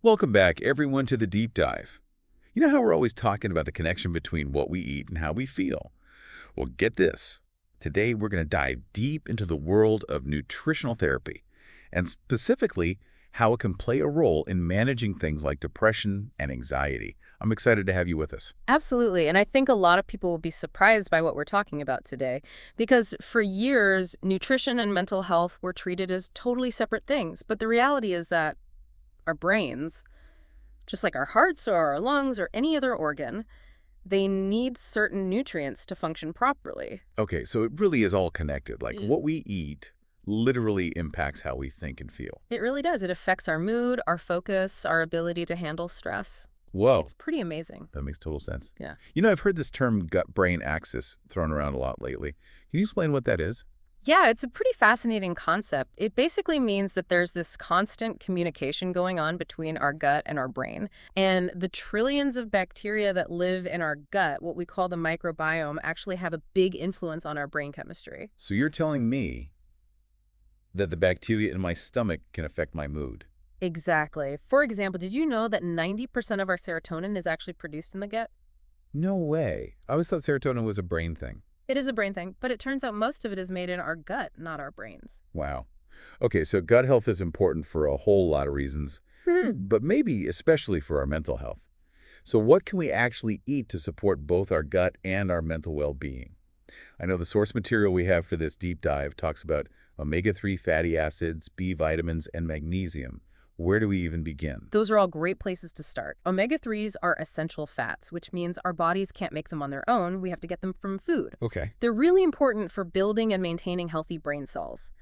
Welcome back, everyone, to the deep dive. You know how we're always talking about the connection between what we eat and how we feel? Well, get this. Today, we're going to dive deep into the world of nutritional therapy, and specifically how it can play a role in managing things like depression and anxiety. I'm excited to have you with us. Absolutely. And I think a lot of people will be surprised by what we're talking about today because for years, nutrition and mental health were treated as totally separate things. But the reality is that our brains, just like our hearts or our lungs or any other organ, they need certain nutrients to function properly. Okay, so it really is all connected. Like Mm. what we eat literally impacts how we think and feel. It really does. It affects our mood, our focus, our ability to handle stress. Whoa. It's pretty amazing. That makes total sense. Yeah. You know, I've heard this term gut-brain axis thrown around a lot lately. Can you explain what that is? Yeah, it's a pretty fascinating concept. It basically means that there's this constant communication going on between our gut and our brain. And the trillions of bacteria that live in our gut, what we call the microbiome, actually have a big influence on our brain chemistry. So you're telling me that the bacteria in my stomach can affect my mood. Exactly. For example, did you know that 90% of our serotonin is actually produced in the gut? No way. I always thought serotonin was a brain thing. It is a brain thing, but it turns out most of it is made in our gut, not our brains. Wow. Okay, so gut health is important for a whole lot of reasons, but maybe especially for our mental health. So what can we actually eat to support both our gut and our mental well-being? I know the source material we have for this deep dive talks about omega-3 fatty acids, B vitamins, and magnesium. Where do we even begin? Those are all great places to start. Omega-3s are essential fats, which means our bodies can't make them on their own. We have to get them from food. Okay. They're really important for building and maintaining healthy brain cells.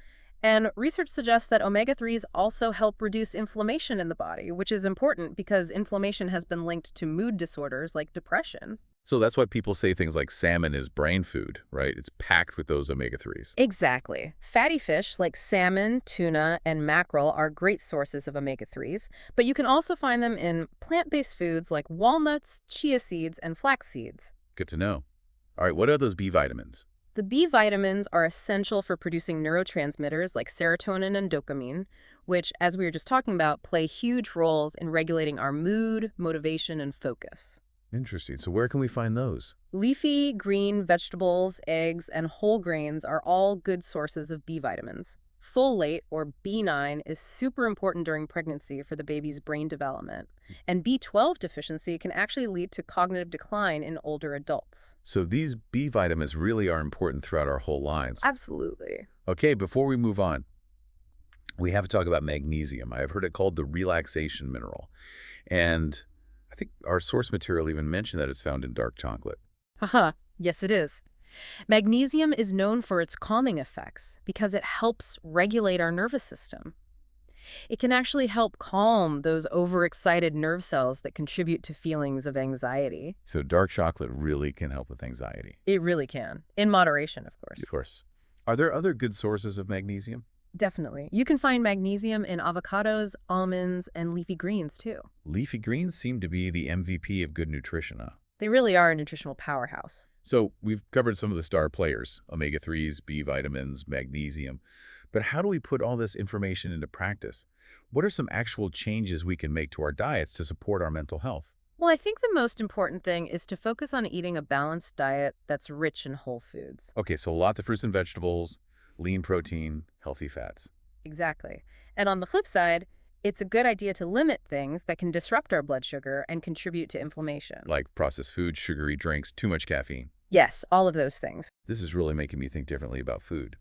And research suggests that omega-3s also help reduce inflammation in the body, which is important because inflammation has been linked to mood disorders like depression. So that's why people say things like salmon is brain food, right? It's packed with those omega-3s. Exactly. Fatty fish like salmon, tuna, and mackerel are great sources of omega-3s, but you can also find them in plant-based foods like walnuts, chia seeds, and flax seeds. Good to know. All right, what are those B vitamins? The B vitamins are essential for producing neurotransmitters like serotonin and dopamine, which, as we were just talking about, play huge roles in regulating our mood, motivation, and focus. Interesting. So where can we find those? Leafy green vegetables, eggs, and whole grains are all good sources of B vitamins. Folate, or B9, is super important during pregnancy for the baby's brain development. And B12 deficiency can actually lead to cognitive decline in older adults. So these B vitamins really are important throughout our whole lives. Absolutely. Okay, before we move on, we have to talk about magnesium. I have heard it called the relaxation mineral. And I think our source material even mentioned that it's found in dark chocolate. Haha, yes it is. Magnesium is known for its calming effects because it helps regulate our nervous system. It can actually help calm those overexcited nerve cells that contribute to feelings of anxiety. So dark chocolate really can help with anxiety. It really can, in moderation, of course. Of course. Are there other good sources of magnesium? Definitely. You can find magnesium in avocados, almonds, and leafy greens, too. Leafy greens seem to be the MVP of good nutrition, huh? They really are a nutritional powerhouse. So we've covered some of the star players, omega-3s, B vitamins, magnesium. But how do we put all this information into practice? What are some actual changes we can make to our diets to support our mental health? Well, I think the most important thing is to focus on eating a balanced diet that's rich in whole foods. Okay, so lots of fruits and vegetables, lean protein, healthy fats. Exactly. And on the flip side, it's a good idea to limit things that can disrupt our blood sugar and contribute to inflammation. Like processed foods, sugary drinks, too much caffeine. Yes, all of those things. This is really making me think differently about food.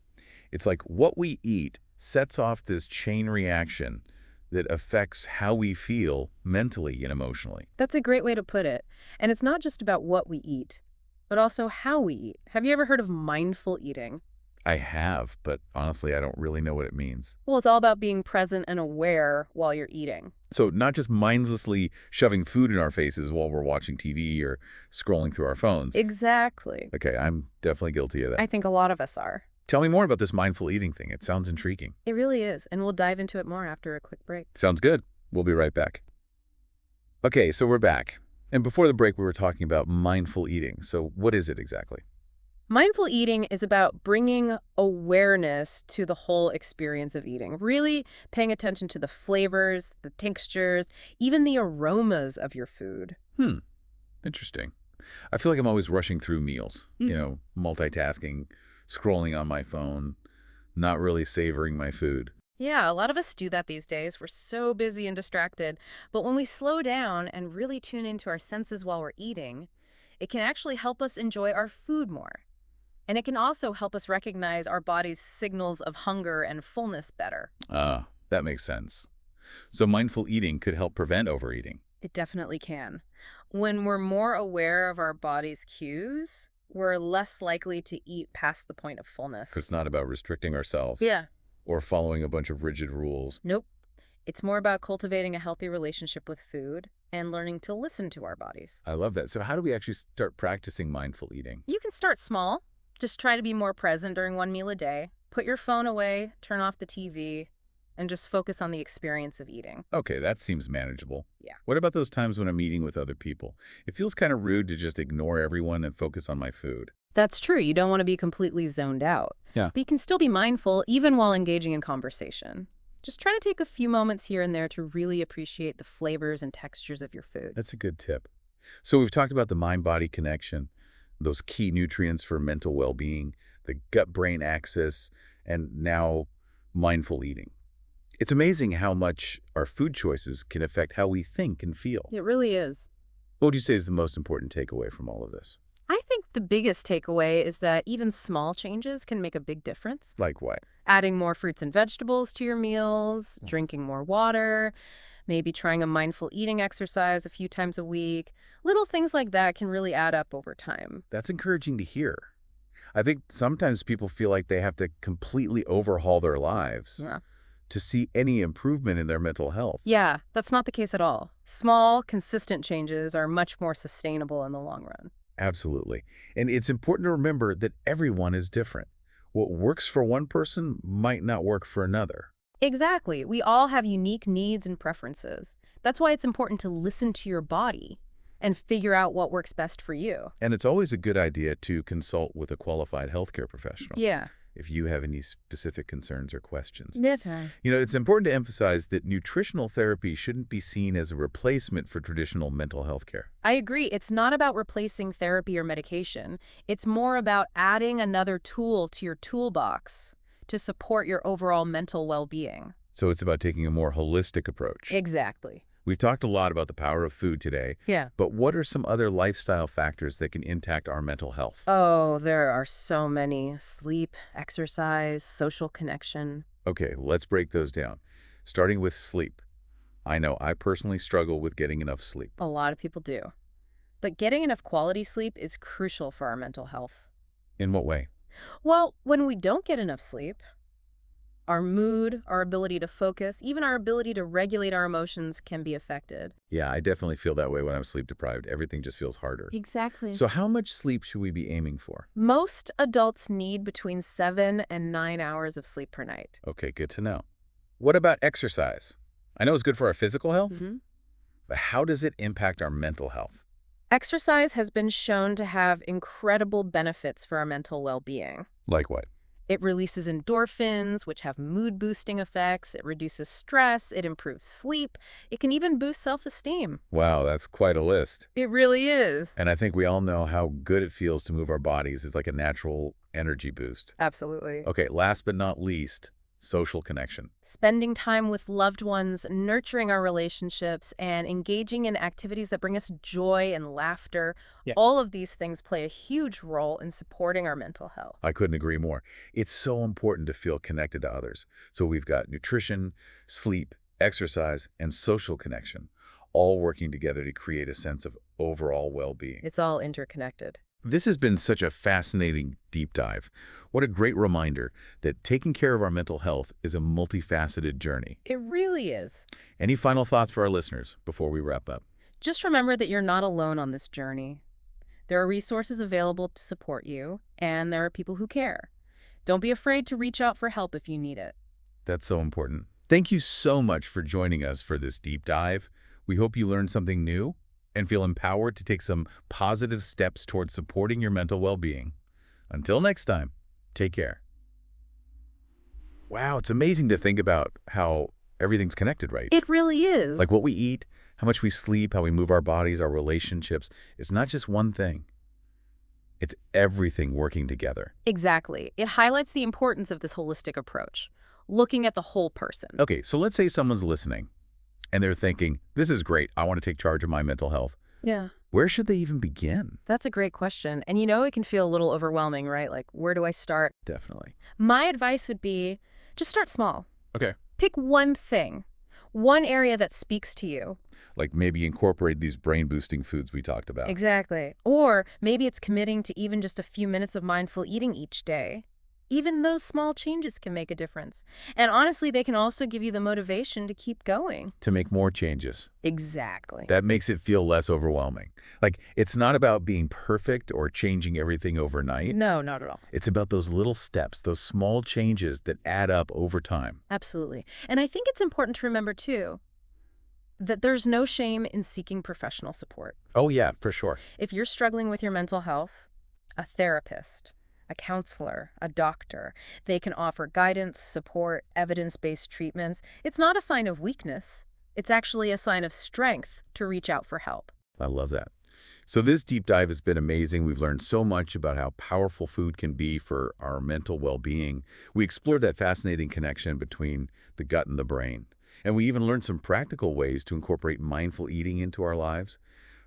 It's like what we eat sets off this chain reaction that affects how we feel mentally and emotionally. That's a great way to put it. And it's not just about what we eat, but also how we eat. Have you ever heard of mindful eating? I have, but honestly, I don't really know what it means. Well, it's all about being present and aware while you're eating. So not just mindlessly shoving food in our faces while we're watching TV or scrolling through our phones. Exactly. Okay, I'm definitely guilty of that. I think a lot of us are. Tell me more about this mindful eating thing. It sounds intriguing. It really is, and we'll dive into it more after a quick break. Sounds good. We'll be right back. Okay, so we're back. And before the break, we were talking about mindful eating. So what is it exactly? Mindful eating is about bringing awareness to the whole experience of eating, really paying attention to the flavors, the textures, even the aromas of your food. Hmm, interesting. I feel like I'm always rushing through meals, Mhm. multitasking, scrolling on my phone, not really savoring my food. Yeah, a lot of us do that these days. We're so busy and distracted. But when we slow down and really tune into our senses while we're eating, it can actually help us enjoy our food more. And it can also help us recognize our body's signals of hunger and fullness better. Ah, that makes sense. So mindful eating could help prevent overeating. It definitely can. When we're more aware of our body's cues, we're less likely to eat past the point of 'Cause fullness. it's not about restricting ourselves Yeah. or following a bunch of rigid rules. Nope. It's more about cultivating a healthy relationship with food and learning to listen to our bodies. I love that. So how do we actually start practicing mindful eating? You can start small. Just try to be more present during one meal a day. Put your phone away, turn off the TV, and just focus on the experience of eating. Okay, that seems manageable. Yeah. What about those times when I'm eating with other people? It feels kind of rude to just ignore everyone and focus on my food. That's true. You don't want to be completely zoned out. Yeah. But you can still be mindful even while engaging in conversation. Just try to take a few moments here and there to really appreciate the flavors and textures of your food. That's a good tip. So we've talked about the mind-body connection, those key nutrients for mental well-being, the gut-brain axis, and now mindful eating. It's amazing how much our food choices can affect how we think and feel. It really is. What would you say is the most important takeaway from all of this? I think the biggest takeaway is that even small changes can make a big difference. Like what? Adding more fruits and vegetables to your meals, drinking more water, maybe trying a mindful eating exercise a few times a week. Little things like that can really add up over time. That's encouraging to hear. I think sometimes people feel like they have to completely overhaul their lives Yeah. to see any improvement in their mental health. Yeah, that's not the case at all. Small, consistent changes are much more sustainable in the long run. Absolutely. And it's important to remember that everyone is different. What works for one person might not work for another. Exactly. We all have unique needs and preferences. That's why it's important to listen to your body and figure out what works best for you. And it's always a good idea to consult with a qualified healthcare professional Yeah. if you have any specific concerns or questions. Definitely. It's important to emphasize that nutritional therapy shouldn't be seen as a replacement for traditional mental health care. I agree. It's not about replacing therapy or medication. It's more about adding another tool to your toolbox to support your overall mental well-being. So it's about taking a more holistic approach. Exactly. We've talked a lot about the power of food today, Yeah. but what are some other lifestyle factors that can impact our mental health? Oh, there are so many. Sleep, exercise, social connection. Okay, let's break those down. Starting with sleep. I know I personally struggle with getting enough sleep. A lot of people do. But getting enough quality sleep is crucial for our mental health. In what way? Well, when we don't get enough sleep, our mood, our ability to focus, even our ability to regulate our emotions can be affected. Yeah, I definitely feel that way when I'm sleep deprived. Everything just feels harder. Exactly. So how much sleep should we be aiming for? Most adults need between 7 and 9 hours of sleep per night. Okay, good to know. What about exercise? I know it's good for our physical health, but how does it impact our mental health? Exercise has been shown to have incredible benefits for our mental well-being. Like what? It releases endorphins, which have mood-boosting effects. It reduces stress. It improves sleep. It can even boost self-esteem. Wow, that's quite a list. It really is. And I think we all know how good it feels to move our bodies. It's like a natural energy boost. Absolutely. Okay, last but not least, social connection. Spending time with loved ones, nurturing our relationships, and engaging in activities that bring us joy and laughter, Yeah. all of these things play a huge role in supporting our mental health. I couldn't agree more. It's so important to feel connected to others. So we've got nutrition, sleep, exercise, and social connection, all working together to create a sense of overall well-being. It's all interconnected. This has been such a fascinating deep dive. What a great reminder that taking care of our mental health is a multifaceted journey. It really is. Any final thoughts for our listeners before we wrap up? Just remember that you're not alone on this journey. There are resources available to support you, and there are people who care. Don't be afraid to reach out for help if you need it. That's so important. Thank you so much for joining us for this deep dive. We hope you learned something new and feel empowered to take some positive steps towards supporting your mental well-being. Until next time, take care. Wow, it's amazing to think about how everything's connected, right? It really is. Like what we eat, how much we sleep, how we move our bodies, our relationships. It's not just one thing. It's everything working together. Exactly. It highlights the importance of this holistic approach, looking at the whole person. Okay, so let's say someone's listening and they're thinking, this is great. I want to take charge of my mental health. Yeah. Where should they even begin? That's a great question. And it can feel a little overwhelming, right? Like, where do I start? Definitely. My advice would be just start small. Okay. Pick one thing, one area that speaks to you. Like maybe incorporate these brain-boosting foods we talked about. Exactly. Or maybe it's committing to even just a few minutes of mindful eating each day. Even those small changes can make a difference. And honestly, they can also give you the motivation to keep going. To make more changes. Exactly. That makes it feel less overwhelming. Like, it's not about being perfect or changing everything overnight. No, not at all. It's about those little steps, those small changes that add up over time. Absolutely. And I think it's important to remember, too, that there's no shame in seeking professional support. Oh, yeah, for sure. If you're struggling with your mental health, a therapist, a counselor, a doctor, they can offer guidance, support, evidence-based treatments. It's not a sign of weakness. It's actually a sign of strength to reach out for help. I love that. So this deep dive has been amazing. We've learned so much about how powerful food can be for our mental well-being. We explored that fascinating connection between the gut and the brain. And we even learned some practical ways to incorporate mindful eating into our lives.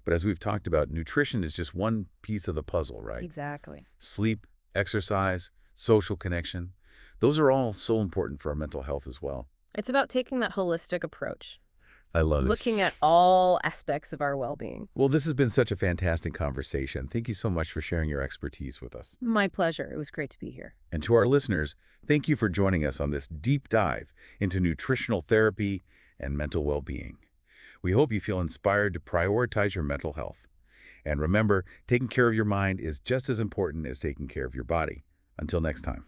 But as we've talked about, nutrition is just one piece of the puzzle, right? Exactly. Sleep, exercise, social connection, those are all so important for our mental health as well. It's about taking that holistic approach, I love this. looking at all aspects of our well-being. Well, this has been such a fantastic conversation. Thank you so much for sharing your expertise with us. My pleasure. It was great to be here. And to our listeners, thank you for joining us on this deep dive into nutritional therapy and mental well-being. We hope you feel inspired to prioritize your mental health. And remember, taking care of your mind is just as important as taking care of your body. Until next time.